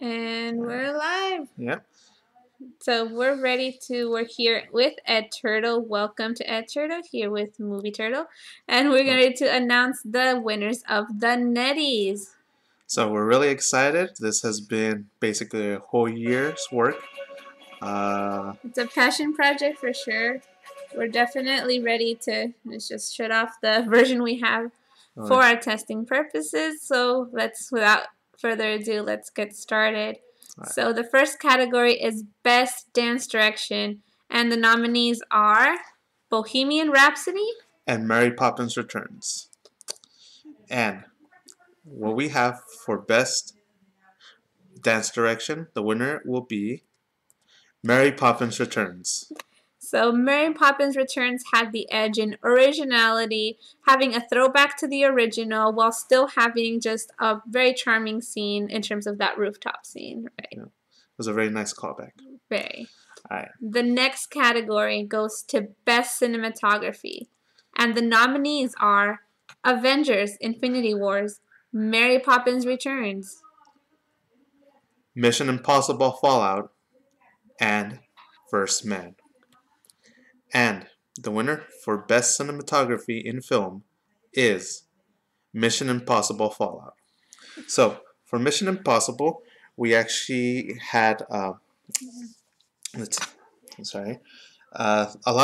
And we're live. Yep. So we're here with Ed Turtle. Welcome to Ed Turtle, here with Movie Turtle. And we're going to announce the winners of the NEDDYS. So we're really excited. This has been basically a whole year's work. It's a passion project for sure. We're definitely ready to just shut off the version we have for our testing purposes. So without further ado, let's get started. Right. So the first category is Best Dance Direction, and the nominees are Bohemian Rhapsody and Mary Poppins Returns. And what we have for Best Dance Direction, the winner will be Mary Poppins Returns. So Mary Poppins Returns had the edge in originality, having a throwback to the original while still having just a very charming scene in terms of that rooftop scene. Right? Yeah. It was a very nice callback. Very. All right. The next category goes to Best Cinematography, and the nominees are Avengers: Infinity Wars, Mary Poppins Returns, Mission Impossible Fallout, and First Man. And the winner for Best Cinematography in Film is Mission Impossible Fallout. So, for Mission Impossible, we actually had, a lot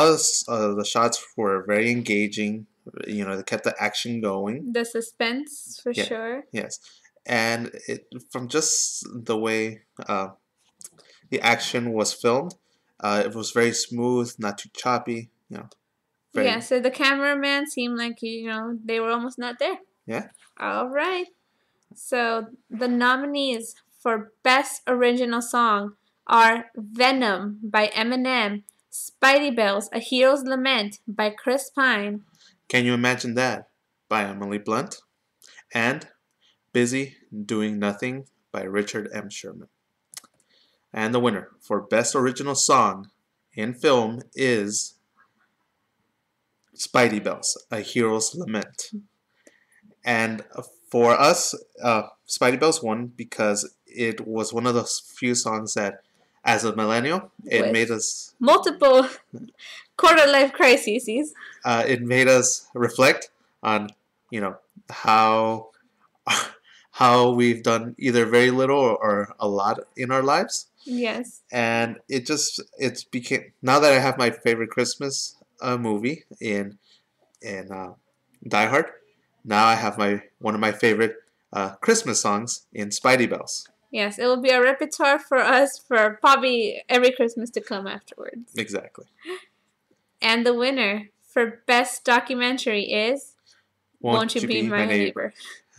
of the shots were very engaging. You know, they kept the action going. The suspense, for sure. Yes. And from just the way the action was filmed, it was very smooth, not too choppy. Yeah, so the cameraman seemed like, they were almost not there. Yeah. All right. So the nominees for Best Original Song are Venom by Eminem, Spidey Bells, A Hero's Lament by Chris Pine, Can You Imagine That by Emily Blunt, and Busy Doing Nothing by Richard M. Sherman. And the winner for Best Original Song in Film is Spidey Bells, A Hero's Lament. And for us, Spidey Bells won because it was one of those few songs that, as a millennial, it made us multiple quarter-life crises. It made us reflect on, how we've done either very little or a lot in our lives. Yes. And it became, now that I have my favorite Christmas movie in Die Hard, now I have one of my favorite Christmas songs in Spidey Bells. Yes, it will be a repertoire for us for probably every Christmas to come afterwards. Exactly. And the winner for Best Documentary is Won't You Be My Neighbor?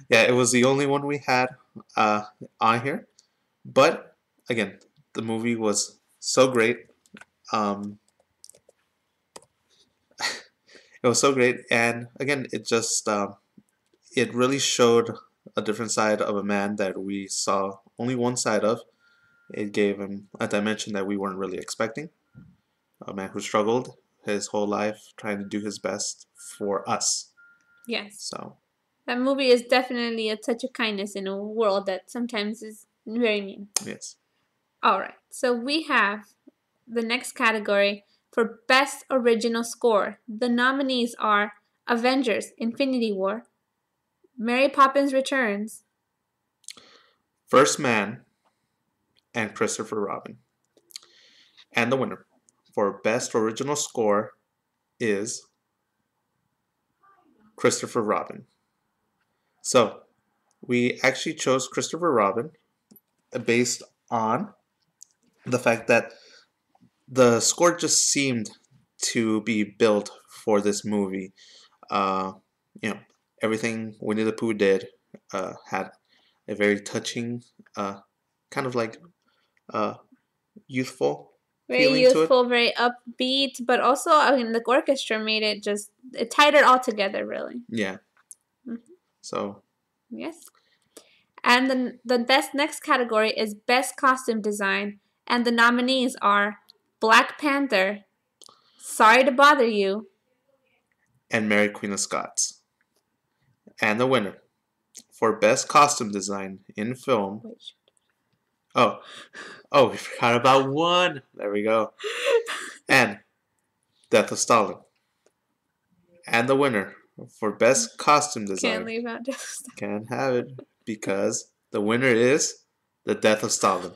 Yeah, it was the only one we had on here. But, again, the movie was so great. It was so great. And, again, it just it really showed a different side of a man that we saw only one side of. It gave him a dimension that we weren't really expecting. A man who struggled his whole life trying to do his best for us. Yes. So that movie is definitely a touch of kindness in a world that sometimes is very mean. Yes. All right. So we have the next category for Best Original Score. The nominees are Avengers: Infinity War, Mary Poppins Returns, First Man, and Christopher Robin. And the winner for Best Original Score is Christopher Robin. So, we actually chose Christopher Robin based on the fact that the score just seemed to be built for this movie. Everything Winnie the Pooh did had a very touching, kind of like youthful. Very youthful, very upbeat, but also, the orchestra made it it tied it all together, really. Yeah. Mm-hmm. So. Yes. And the next category is Best Costume Design, and the nominees are Black Panther, Sorry to Bother You, and Mary Queen of Scots. And the winner for Best Costume Design in Film Oh, we forgot about one. There we go. And Death of Stalin. And the winner for Best Costume Can't Design. leave out Death of Stalin. Can't have it because the winner is The Death of Stalin.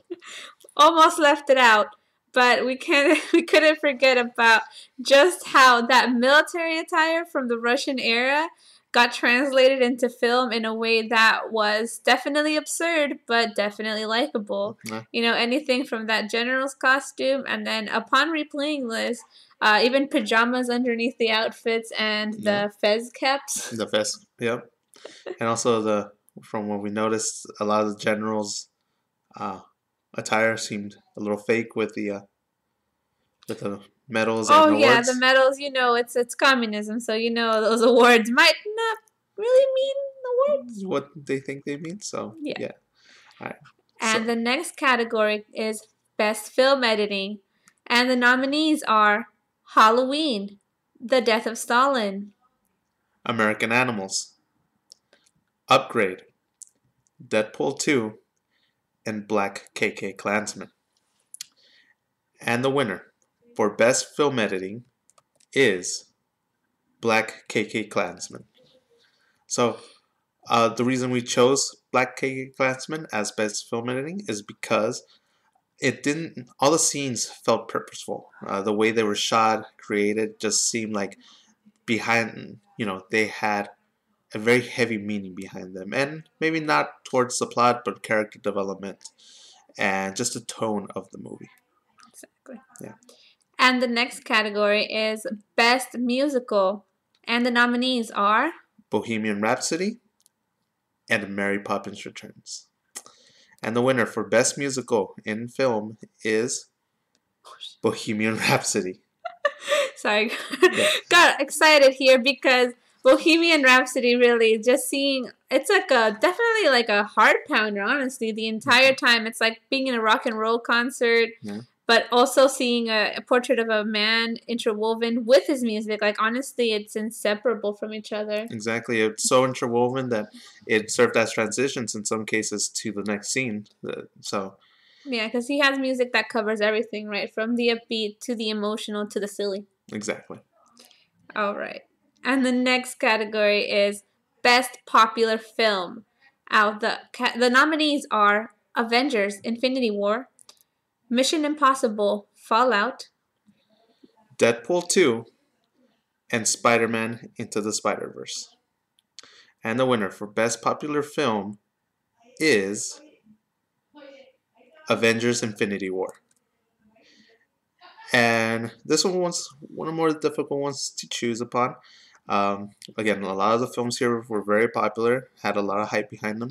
Almost left it out, but we couldn't forget about just how that military attire from the Russian era got translated into film in a way that was definitely absurd, but definitely likable. You know, anything from that general's costume, and then upon replaying this, even pajamas underneath the outfits and the fez caps. The fez, yep. And also from what we noticed, a lot of the generals' attire seemed a little fake with the medals and awards. Yeah, the medals. You know, it's communism, so you know those awards might not really mean awards. What they think they mean. So yeah. All right. And the next category is Best Film Editing, and the nominees are Halloween, The Death of Stalin, American Animals, Upgrade, Deadpool 2, and Black KK Klansman. And the winner for Best Film Editing is Black KK Klansman. So the reason we chose Black KK Klansman as Best Film Editing is because all the scenes felt purposeful. The way they were shot, created, just seemed like behind, they had a very heavy meaning behind them. And maybe not towards the plot, but character development and just the tone of the movie. Exactly. Yeah. And the next category is Best Musical. And the nominees are Bohemian Rhapsody and Mary Poppins Returns. And the winner for Best Musical in Film is Bohemian Rhapsody. Sorry. Got excited here because Bohemian Rhapsody really just seeing, it's like definitely like a heart pounder, honestly. The entire time it's like being in a rock and roll concert. Yeah. But also seeing a portrait of a man interwoven with his music. Like, honestly, it's inseparable from each other. Exactly. It's so interwoven that it served as transitions in some cases to the next scene. Yeah, because he has music that covers everything, right? From the upbeat to the emotional to the silly. Exactly. All right. And the next category is Best Popular Film. The nominees are Avengers Infinity War, Mission Impossible Fallout, Deadpool 2, and Spider-Man Into the Spider-Verse. And the winner for Best Popular Film is Avengers Infinity War. And this one was one of the more difficult ones to choose upon. Again, a lot of the films here were very popular, had a lot of hype behind them.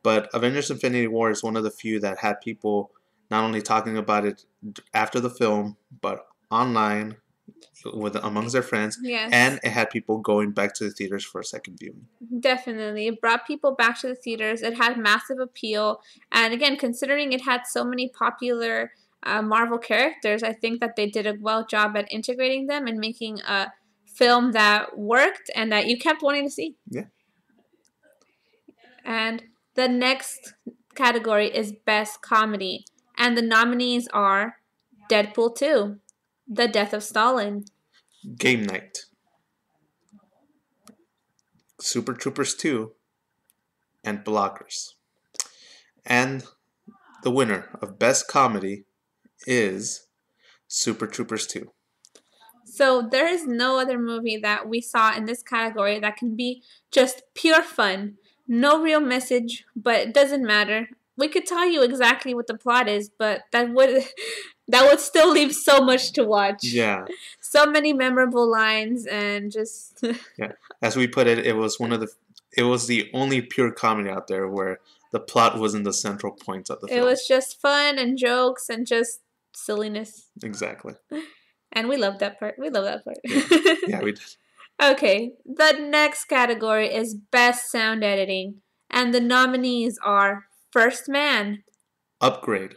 But Avengers Infinity War is one of the few that had people not only talking about it after the film, but online amongst their friends. Yes. And it had people going back to the theaters for a second viewing. Definitely. It brought people back to the theaters. It had massive appeal. And again, considering it had so many popular Marvel characters, I think that they did a well job at integrating them and making a film that worked and that you kept wanting to see. Yeah. And the next category is Best Comedy. And the nominees are Deadpool 2, The Death of Stalin, Game Night, Super Troopers 2, and Blockers. And the winner of Best Comedy is Super Troopers 2. So there is no other movie that we saw in this category that can be just pure fun. No real message, but it doesn't matter. We could tell you exactly what the plot is, but that would still leave so much to watch. Yeah. So many memorable lines and just yeah. As we put it, it was the only pure comedy out there where the plot wasn't the central point of the film. It was just fun and jokes and just silliness. Exactly. And we loved that part. Yeah, we did. Okay, the next category is Best Sound Editing. And the nominees are First Man, Upgrade,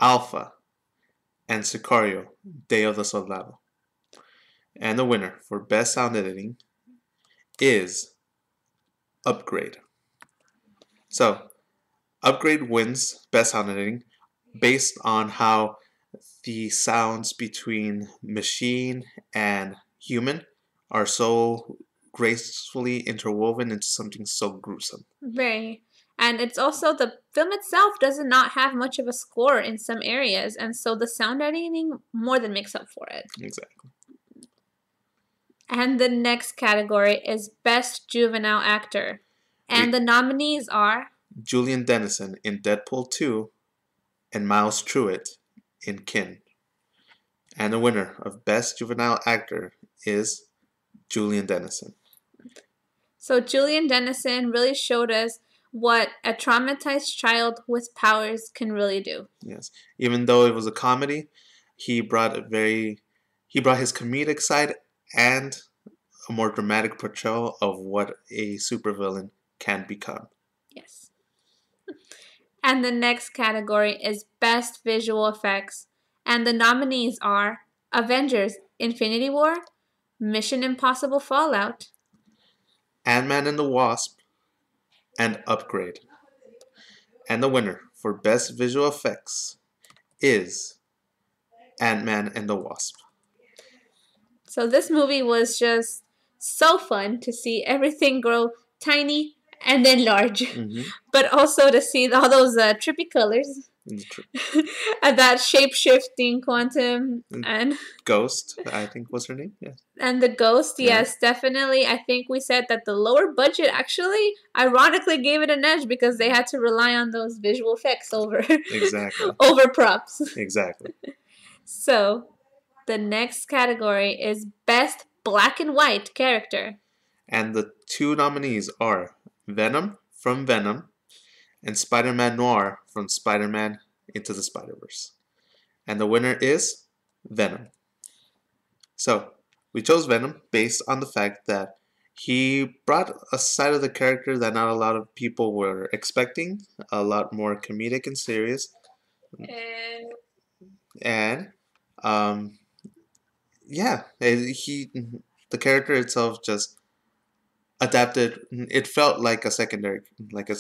Alpha, and Sicario, Day of the Soldado. And the winner for Best Sound Editing is Upgrade. So, Upgrade wins Best Sound Editing based on how the sounds between machine and human are so gracefully interwoven into something so gruesome. Very. And it's also the film itself does not have much of a score in some areas, and so the sound editing more than makes up for it. Exactly. And the next category is Best Juvenile Actor. And the nominees are Julian Dennison in Deadpool 2 and Miles Truitt in Kin. And the winner of Best Juvenile Actor is Julian Dennison. So Julian Dennison really showed us what a traumatized child with powers can really do. Yes. Even though it was a comedy, he brought his comedic side and a more dramatic portrayal of what a supervillain can become. Yes. And the next category is Best Visual Effects. And the nominees are Avengers Infinity War, Mission Impossible Fallout, Ant-Man and the Wasp, and Upgrade. And the winner for Best Visual Effects is Ant-Man and the Wasp. So this movie was just so fun to see everything grow tiny and then large. Mm-hmm. But also to see all those trippy colors. And that shape-shifting quantum and Ghost, I think was her name. Yes. And the ghost, yes, definitely. I think we said that the lower budget actually ironically gave it an edge because they had to rely on those visual effects over over props. Exactly. So the next category is Best Black and White Character. And the two nominees are Venom from Venom and Spider-Man Noir from Spider-Man Into the Spider-Verse. And the winner is Venom. So, we chose Venom based on the fact that he brought a side of the character that not a lot of people were expecting, a lot more comedic and serious. And yeah, the character itself just adapted. It felt like a secondary, like a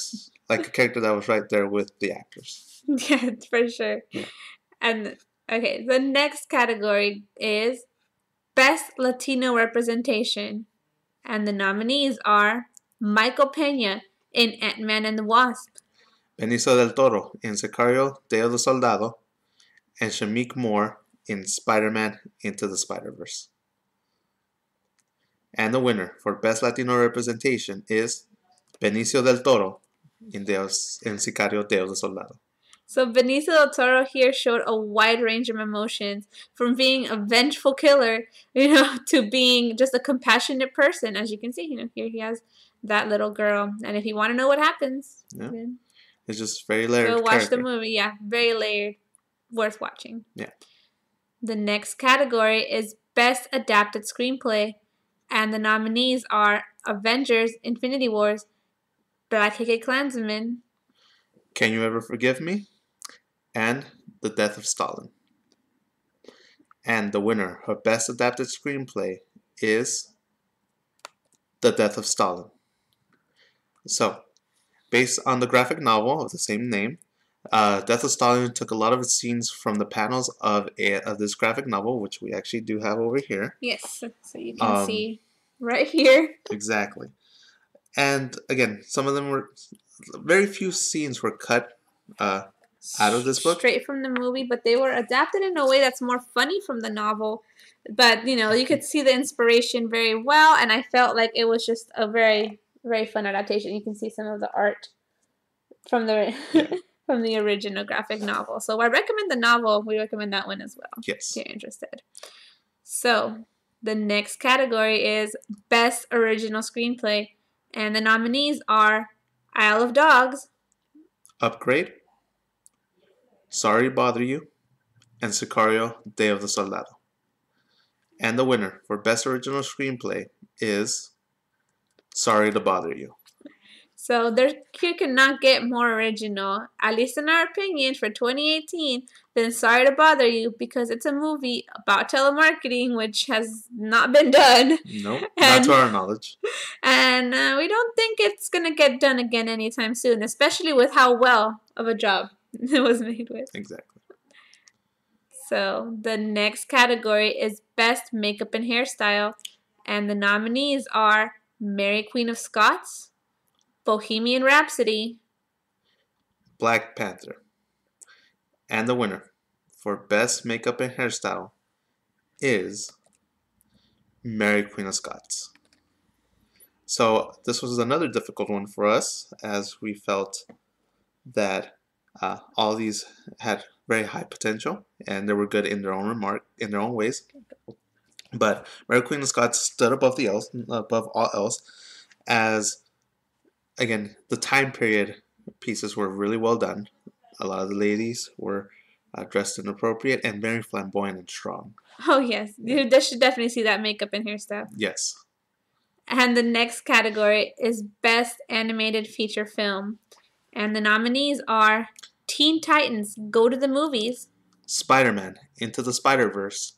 character that was right there with the actors. Yeah, for sure. Yeah. And okay, the next category is Best Latino Representation. And the nominees are Michael Pena in Ant-Man and the Wasp, Benicio del Toro in Sicario, Day of the Soldado, and Shameik Moore in Spider-Man Into the Spider-Verse. And the winner for Best Latino Representation is Benicio del Toro in Sicario, Day of the Soldado. So Benicio del Toro here showed a wide range of emotions, from being a vengeful killer, to being just a compassionate person. As you can see, here he has that little girl. And if you want to know what happens, then it's just very layered. Go watch the movie. Yeah, very layered. Worth watching. Yeah. The next category is Best Adapted Screenplay. And the nominees are Avengers Infinity Wars, Black Klansman, Can You Ever Forgive Me? And The Death of Stalin. And the winner of Best Adapted Screenplay is The Death of Stalin. So, based on the graphic novel of the same name, Death of Stalin took a lot of its scenes from the panels of this graphic novel, which we actually do have over here. Yes, so you can see right here. Exactly. And again, some of them were, very few scenes were cut out of this book. Straight from the movie, but they were adapted in a way that's more funny from the novel. But, you could see the inspiration very well, and I felt like it was just a very, very fun adaptation. You can see some of the art from the from the original graphic novel. So I recommend the novel. We recommend that one as well. Yes. If you're interested. So the next category is Best Original Screenplay. And the nominees are Isle of Dogs, Upgrade, Sorry to Bother You, and Sicario, Day of the Soldado. And the winner for Best Original Screenplay is Sorry to Bother You. So there you cannot get more original, at least in our opinion, for 2018, than Sorry to Bother You, because it's a movie about telemarketing, which has not been done. Nope, not to our knowledge. And we don't think it's going to get done again anytime soon, especially with how well of a job it was made with. Exactly. So the next category is Best Makeup and Hairstyle. And the nominees are Mary Queen of Scots, Bohemian Rhapsody, Black Panther. And the winner for Best Makeup and Hairstyle is Mary Queen of Scots. So this was another difficult one for us, as we felt that all these had very high potential and they were good in their own ways. But Mary Queen of Scots stood above all else, as again the time period pieces were really well done. A lot of the ladies were dressed inappropriate and very flamboyant and strong. Oh, yes. You should definitely see that makeup and hairstyle. Yes. And the next category is Best Animated Feature Film. And the nominees are Teen Titans Go to the Movies, Spider-Man Into the Spider-Verse,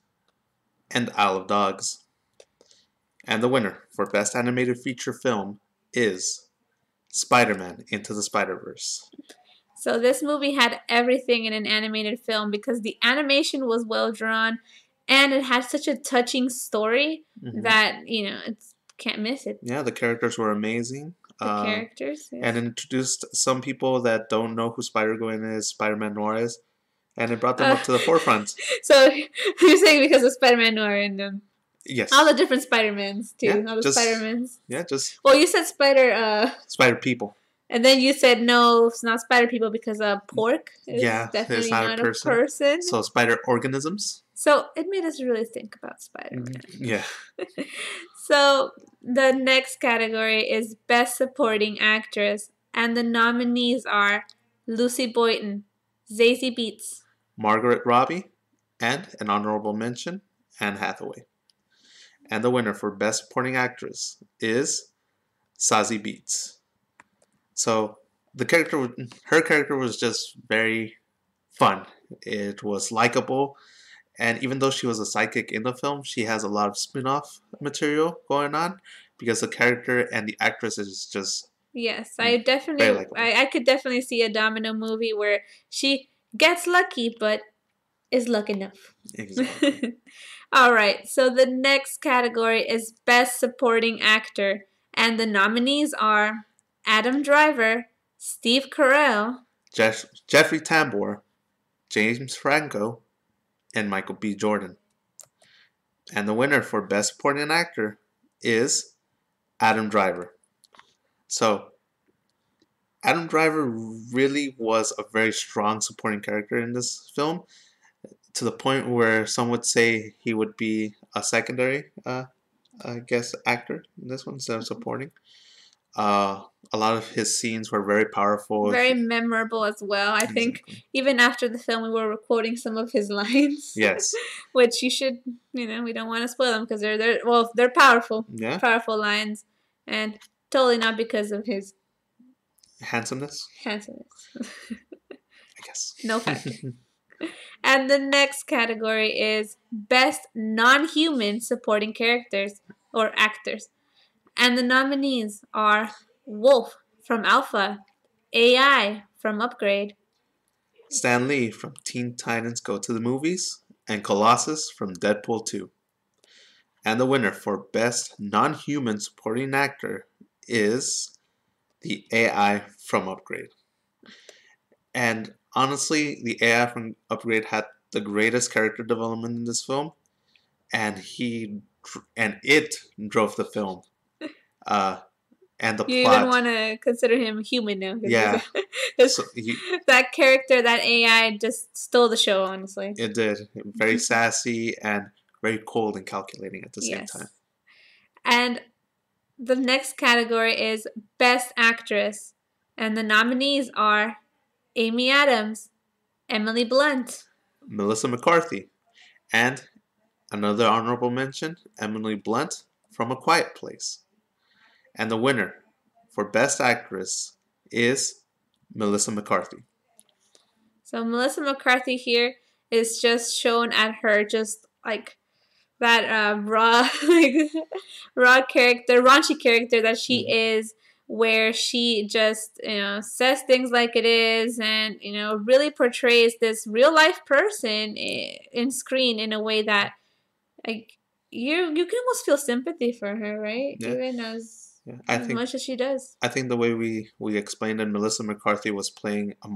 and Isle of Dogs. And the winner for Best Animated Feature Film is Spider-Man Into the Spider-Verse. So this movie had everything in an animated film because the animation was well drawn and it had such a touching story that, it's can't miss it. Yeah, the characters were amazing. The characters, yes. And introduced some people that don't know who Spider-Gwen is, Spider-Man Noir is, and it brought them up to the forefront. So you're saying because of Spider-Man Noir and yes, all the different Spider-Mans too, yeah, all the Spider-Mans. Yeah, just well, you said Spider People. And then you said no, it's not spider people because pork is definitely it's not a person. So spider organisms. So it made us really think about Spider-Man. Yeah. So the next category is Best Supporting Actress. And the nominees are Lucy Boynton, Zazie Beetz, Margaret Robbie, and an honorable mention, Anne Hathaway. And the winner for Best Supporting Actress is Zazie Beetz. So her character was just very fun. It was likable, and even though she was a sidekick in the film, she has a lot of spin-off material going on because the character and the actress is just I could definitely see a Domino movie where she gets lucky, but is luck enough. Exactly. All right, so the next category is Best Supporting Actor, and the nominees are Adam Driver, Steve Carell, Jeffrey Tambor, James Franco, and Michael B. Jordan. And the winner for Best Supporting Actor is Adam Driver. So, Adam Driver really was a very strong supporting character in this film, to the point where some would say he would be a secondary, actor in this one instead of supporting. A lot of his scenes were very powerful. Very memorable as well. I think even after the film, we were quoting some of his lines. Yes. Which you should, we don't want to spoil them because they're powerful. Yeah. Powerful lines. And totally not because of his handsomeness. I guess. No factor. And the next category is Best Non-Human Supporting Characters or Actors. And the nominees are Wolf from Alpha, AI from Upgrade, Stan Lee from Teen Titans Go to the Movies, and Colossus from Deadpool 2. And the winner for Best Non-Human Supporting Actor is the AI from Upgrade. And honestly, the AI from Upgrade had the greatest character development in this film, and it drove the film. And the you plot. even want to consider him human now. Yeah. That character, that AI, just stole the show, honestly. It did. Very sassy and very cold and calculating at the same time. And the next category is Best Actress. And the nominees are Amy Adams, Emily Blunt, Melissa McCarthy, and another honorable mention, Emily Blunt from A Quiet Place. And the winner for Best Actress is Melissa McCarthy. So Melissa McCarthy here is just shown at her just like that raw like raw character, raunchy character that she is, where she just says things like it is, and really portrays this real life person in screen in a way that like you can almost feel sympathy for her, right? Yeah. Even as I as think much as she does. I think the way we explained it, Melissa McCarthy was playing a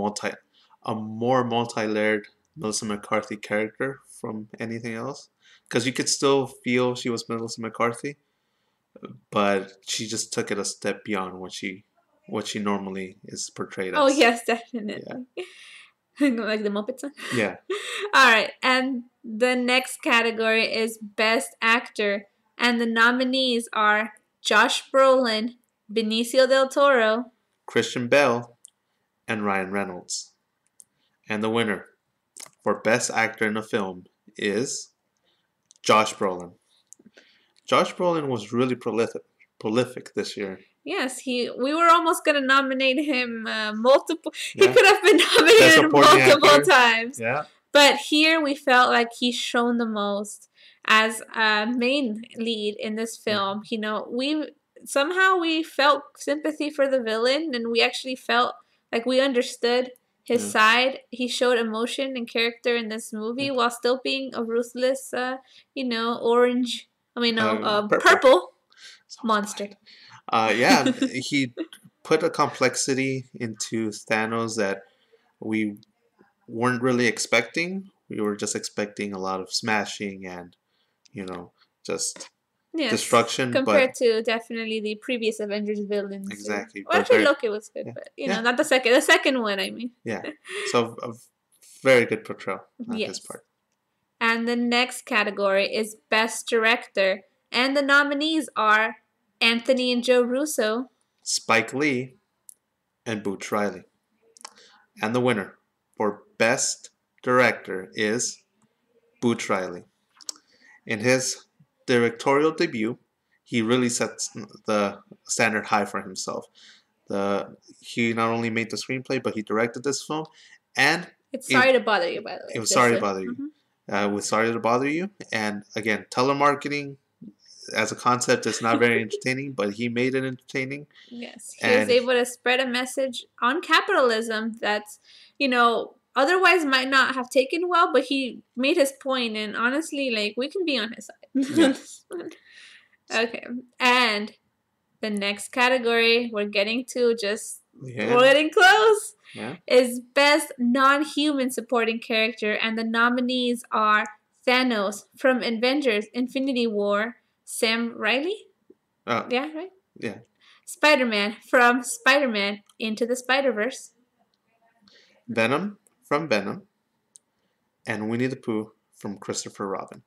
more multi-layered Melissa McCarthy character from anything else, because you could still feel she was Melissa McCarthy, but she just took it a step beyond what she normally is portrayed as. Oh yes, definitely. Yeah. Like the Muppet song. Yeah. All right, and the next category is Best Actor, and the nominees are Josh Brolin, Benicio del Toro, Christian Bale, and Ryan Reynolds. And the winner for Best Actor in a Film is Josh Brolin. Josh Brolin was really prolific this year. Yes, we were almost gonna nominate him multiple. Yeah. He could have been Best nominated Supporting multiple Actor. times. Yeah. But here we felt like he's shown the most as a main lead in this film. We felt sympathy for the villain, and we actually felt like we understood his side. He showed emotion and character in this movie while still being a ruthless, orange. Purple monster. Yeah, he put a complexity into Thanos that we weren't really expecting. We were just expecting a lot of smashing and, just destruction. Compared to definitely the previous Avengers villains. Exactly. Well, actually, Loki was good, but not the second. The second one, I mean. Yeah. So a very good portrayal on his part. And the next category is Best Director, and the nominees are Anthony and Joe Russo, Spike Lee, and Boots Riley. And the winner for Best Director is Boots Riley. In his directorial debut, he really sets the standard high for himself. He not only made the screenplay, but he directed this film, and it's Sorry to Bother You, by the way. It was Sorry to Bother You. With Sorry to Bother You, and again, telemarketing as a concept is not very entertaining, but he made it entertaining. Yes, he was able to spread a message on capitalism that's, otherwise might not have taken well, but he made his point, and honestly, like, we can be on his side. Okay, and the next category we're getting close. Yeah. Is Best Non-Human Supporting Character, and the nominees are Thanos from Avengers Infinity War, Sam Riley? Yeah, right? Yeah. Spider-Man from Spider-Man Into the Spider-Verse. Venom from Venom. And Winnie the Pooh from Christopher Robin.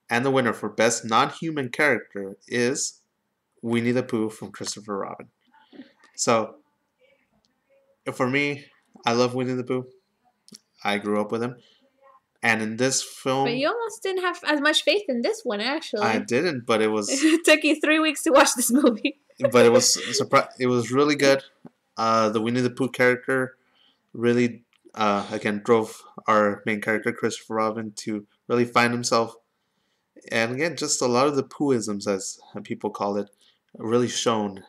And the winner for Best Non-Human Character is Winnie the Pooh from Christopher Robin. So, for me, I love Winnie the Pooh. I grew up with him. And in this film... But you almost didn't have as much faith in this one, actually. I didn't, but it was... It took you 3 weeks to watch this movie. But it was really good. The Winnie the Pooh character really, again, drove our main character, Christopher Robin, to really find himself. And again, just a lot of the Poohisms, as people call it, really shown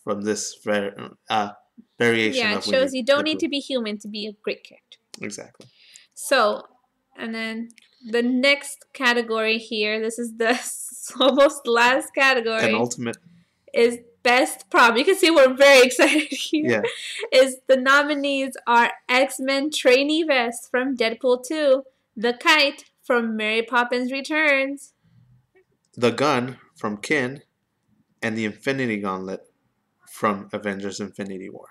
from this variation of it shows you don't need to be human to be a great character. Exactly. So, and then the next category here, this is the almost last category. And ultimate. Is Best Prop. You can see we're very excited here. Yeah. Is the nominees are X-Men Trainee Vest from Deadpool 2, The Kite from Mary Poppins Returns, The Gun from Kin, and the Infinity Gauntlet from Avengers Infinity War.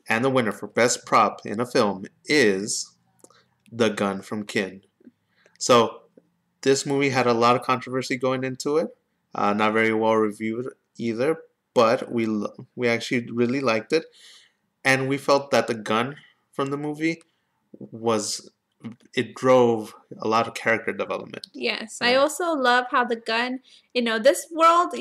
And the winner for Best Prop in a Film is The Gun from Kin. So, this movie had a lot of controversy going into it. Not very well reviewed either, but we actually really liked it. And we felt that the gun from the movie was it drove a lot of character development. Yes, I also love how the gun, this world,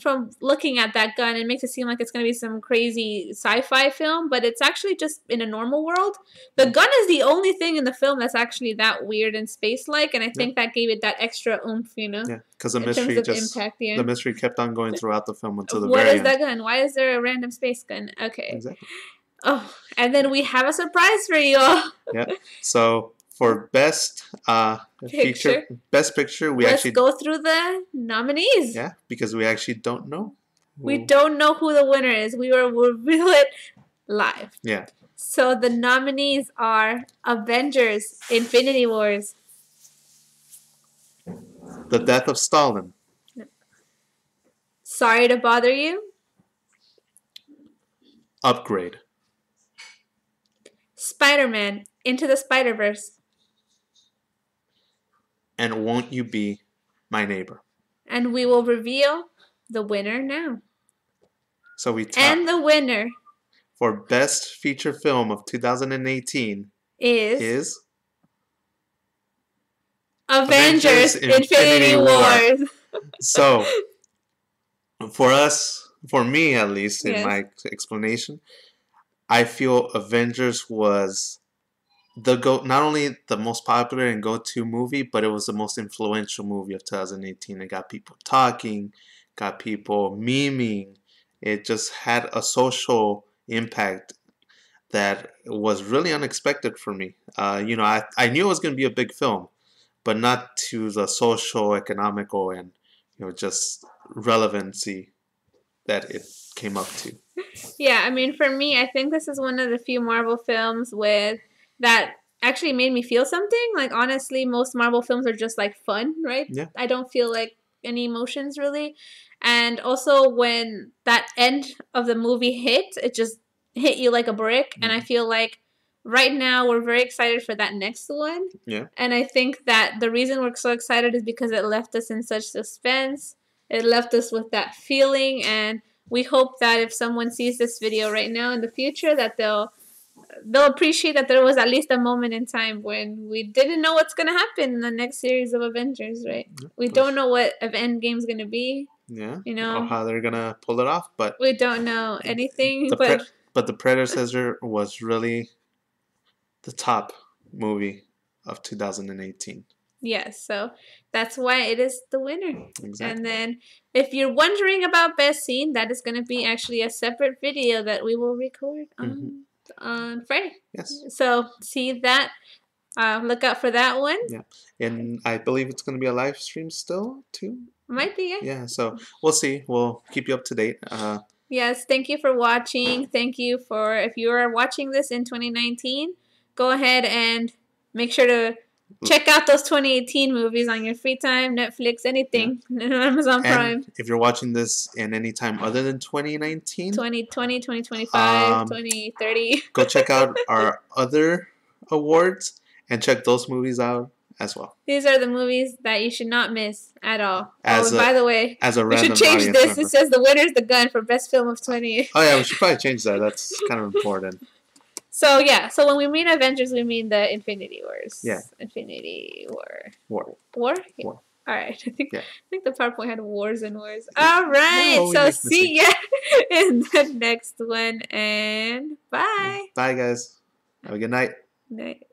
from looking at that gun, it makes it seem like it's going to be some crazy sci-fi film, but it's actually just in a normal world. The gun is the only thing in the film that's actually that weird and space-like, and I think that gave it that extra oomph, Yeah, because the in mystery terms of impact, the mystery kept on going throughout the film until the What very is end. that gun? Why is there a random space gun? Okay. Exactly. Oh, and then we have a surprise for you all. Yeah. So for best best picture, Let's go through the nominees. Yeah, because we actually don't know. We don't know who the winner is. We will reveal it live. Yeah. So the nominees are Avengers: Infinity Wars, The Death of Stalin, Sorry to Bother You, Upgrade, Spider-Man: Into the Spider-Verse, and Won't You Be My Neighbor. And we will reveal the winner now. So and the winner for best feature film of 2018 is Avengers: Infinity Wars. So for me at least, in my explanation, I feel Avengers was not only the most popular and go-to movie, but it was the most influential movie of 2018. It got people talking, got people memeing. It just had a social impact that was really unexpected for me. I knew it was going to be a big film, but not to the social, economical, and just relevancy that it came up to. Yeah, for me, I think this is one of the few Marvel films that actually made me feel something. Like, honestly, most Marvel films are just like fun, right? Yeah. I don't feel like any emotions really. And also when that end of the movie hit, it just hit you like a brick. Mm-hmm. And I feel like right now we're very excited for that next one. Yeah. And I think that the reason we're so excited is because it left us in such suspense. It left us with that feeling, and we hope that if someone sees this video right now in the future, that they'll appreciate that there was at least a moment in time when we didn't know what's going to happen in the next series of Avengers, right? We don't know what Endgame's going to be. Yeah. Or how they're going to pull it off, but we don't know anything. But The Predecessor was really the top movie of 2018. Yes, so that's why it is the winner. Exactly. And then if you're wondering about best scene, that is going to be actually a separate video that we will record on Friday. Yes. So see that. Look out for that one. Yeah. And I believe it's going to be a live stream still, too. Might be, yeah. Yeah, so we'll see. We'll keep you up to date. Yes, thank you for watching. Thank you for, if you are watching this in 2019, go ahead and make sure to check out those 2018 movies on your free time, Netflix, anything, Amazon Prime. And if you're watching this in any time other than 2019, 2020, 2025, 2030, go check out our other awards and check those movies out as well. These are the movies that you should not miss at all. By the way, we should change this. Member. It says the winner's the gun for best film of 20. Oh yeah, we should probably change that. That's kind of important. So yeah, so when we mean Avengers, we mean the Infinity Wars. Yeah. Infinity War. War. Yeah. All right. I think the PowerPoint had wars and wars. All right. No, so see ya in the next one, and bye. Bye, guys. Have a good night. Night.